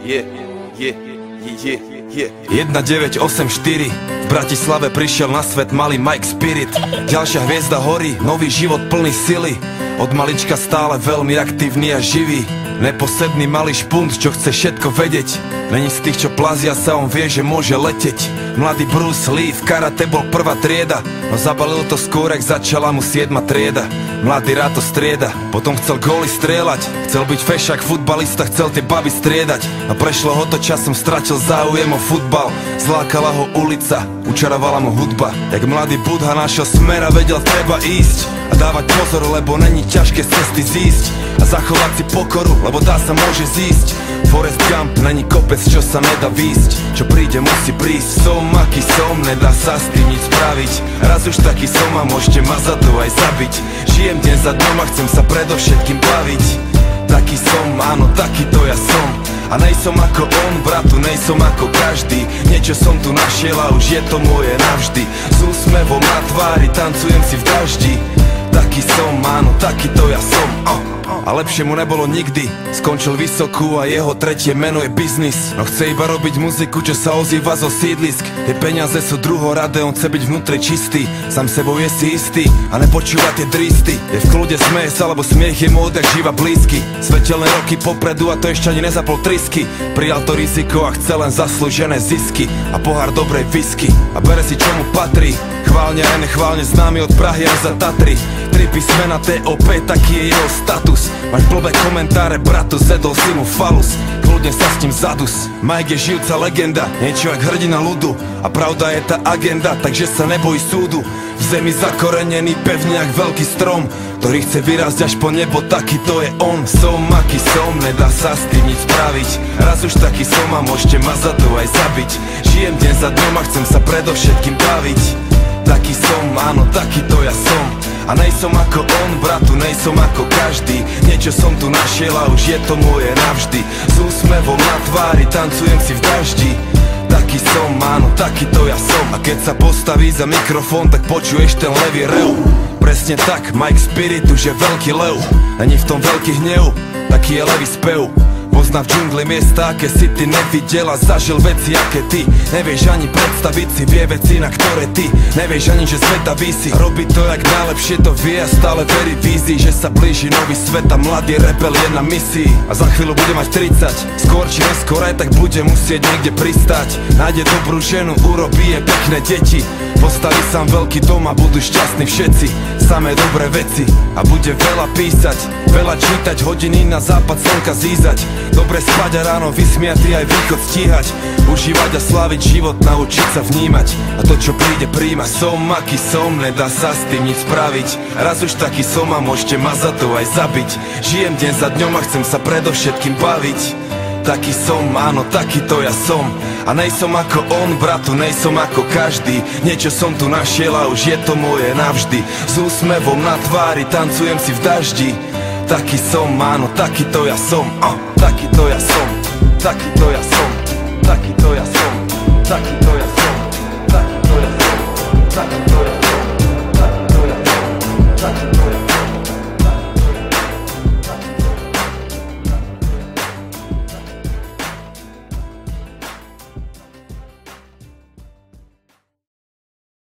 1984 v Bratislave prišiel na svet malý Mike Spirit. Ďalšia hviezda horí, nový život plný sily. Od malička stále veľmi aktívny a živý. Neposedný malý špunt, čo chce všetko vedieť. Není z tých, čo plazia sa, on vie, že môže leteť. Mladý Bruce Lee v karate bol prvá trieda, no zabalil to skôr, ak začala mu 7. trieda. Mladý rád to strieda, potom chcel góly strieľať. Chcel byť fešák, futbalista, chcel tie baby striedať. A prešlo ho to časom, stratil záujem o futbal. Zlákala ho ulica, učarovala mu hudba. Jak mladý Budha našiel smer a vedel, treba ísť a dávať pozor, lebo není ťažké z cesty zísť. A zachovať si pokoru, lebo dá sa môže zísť. Forrest Gump, není kopec, čo sa nedá výsť. Čo príde, musí prísť. Som aký som, nedá sa s tým nič spraviť. Raz už taký som a môžete ma za to aj zabiť. Žijem deň za dňom a chcem sa predovšetkým baviť. Taký som, áno, takýto ja som. A nejsom ako on, bratu, nejsom ako každý. Niečo som tu našiel a už je to moje navždy. S úsmevom na tvári, tancujem si v daždi. Taký som, áno, takýto ja som. A lepšie mu nebolo nikdy. Skončil vysokú a jeho tretie meno je biznis. No chce iba robiť muziku, čo sa ozýva zo sídlisk. Tie peniaze sú druhoradé, on chce byť vnútri čistý. Sám sebou je si istý a nepočúva tie dristy. Je v kľude, smeje sa, lebo smiech je mu odjak živa blízky. Svetelné roky popredu a to ešte ani nezapol trysky. Prijal to riziko a chce len zaslúžené zisky a pohár dobrej whisky. A bere si čo mu patrí. Chválne aj nechválne známy od Prahy až za Tatry. 3 písmena TOP, taký je jeho status. Máš blbé komentáre, bratu, zedol si mu falus. Kľudne sa s ním zadus. Mike je žijúca legenda, niečo jak hrdina ľudu. A pravda je tá agenda, takže sa nebojí súdu. V zemi zakorenený pevne jak veľký strom, ktorý chce vyrásť až po nebo, taký to je on. Som aký som, nedá sa s tým nič spraviť. Raz už taký som a môžete ma za to aj zabiť. Žijem deň za dňom a chcem sa predovšetkým baviť. Taký som, áno, takýto ja som. A nejsom ako on, bratu, nejsom ako každý. Niečo som tu našiel a už je to moje navždy. S úsmevom na tvári, tancujem si v daždi. Taký som, áno, takýto ja som. A keď sa postaví za mikrofón, tak počuješ ten levý rev. Presne tak, Mike Spirit už je veľký lev. Není v tom veľký hnev, taký je levý spev. Pozná v džungli miesta, aké si ty nevidel a zažil veci, aké ty nevieš ani predstaviť si, vie veci, na ktoré ty nevieš ani, že sveta vísi. Robí to jak najlepšie to vie a stále verí vízii, že sa blíži nový svet a mladý rebel je na misii. A za chvíľu bude mať 30, skôr či neskôr aj tak bude musieť niekde pristať. Nájde dobrú ženu, urobí je pekné deti, postaví sám veľký dom a budú šťastní všetci. Samé dobré veci a bude veľa písať, veľa čítať, hodiny na západ slnka zízať. Dobre spať a ráno vysmiatý aj východ stíhať. Užívať a sláviť život, naučiť sa vnímať. A to čo príde príjma. Som aký som, nedá sa s tým nič spraviť. Raz už taký som a môžete ma za to aj zabiť. Žijem deň za dňom a chcem sa predovšetkým baviť. Taký som, áno, takýto ja som. A nejsom ako on, bratu, nejsom ako každý. Niečo som tu našiel a už je to moje navždy. S úsmevom na tvári, tancujem si v daždi. Taký som, áno, takýto ja som. Takýto ja som, takýto ja som, takýto ja som, takýto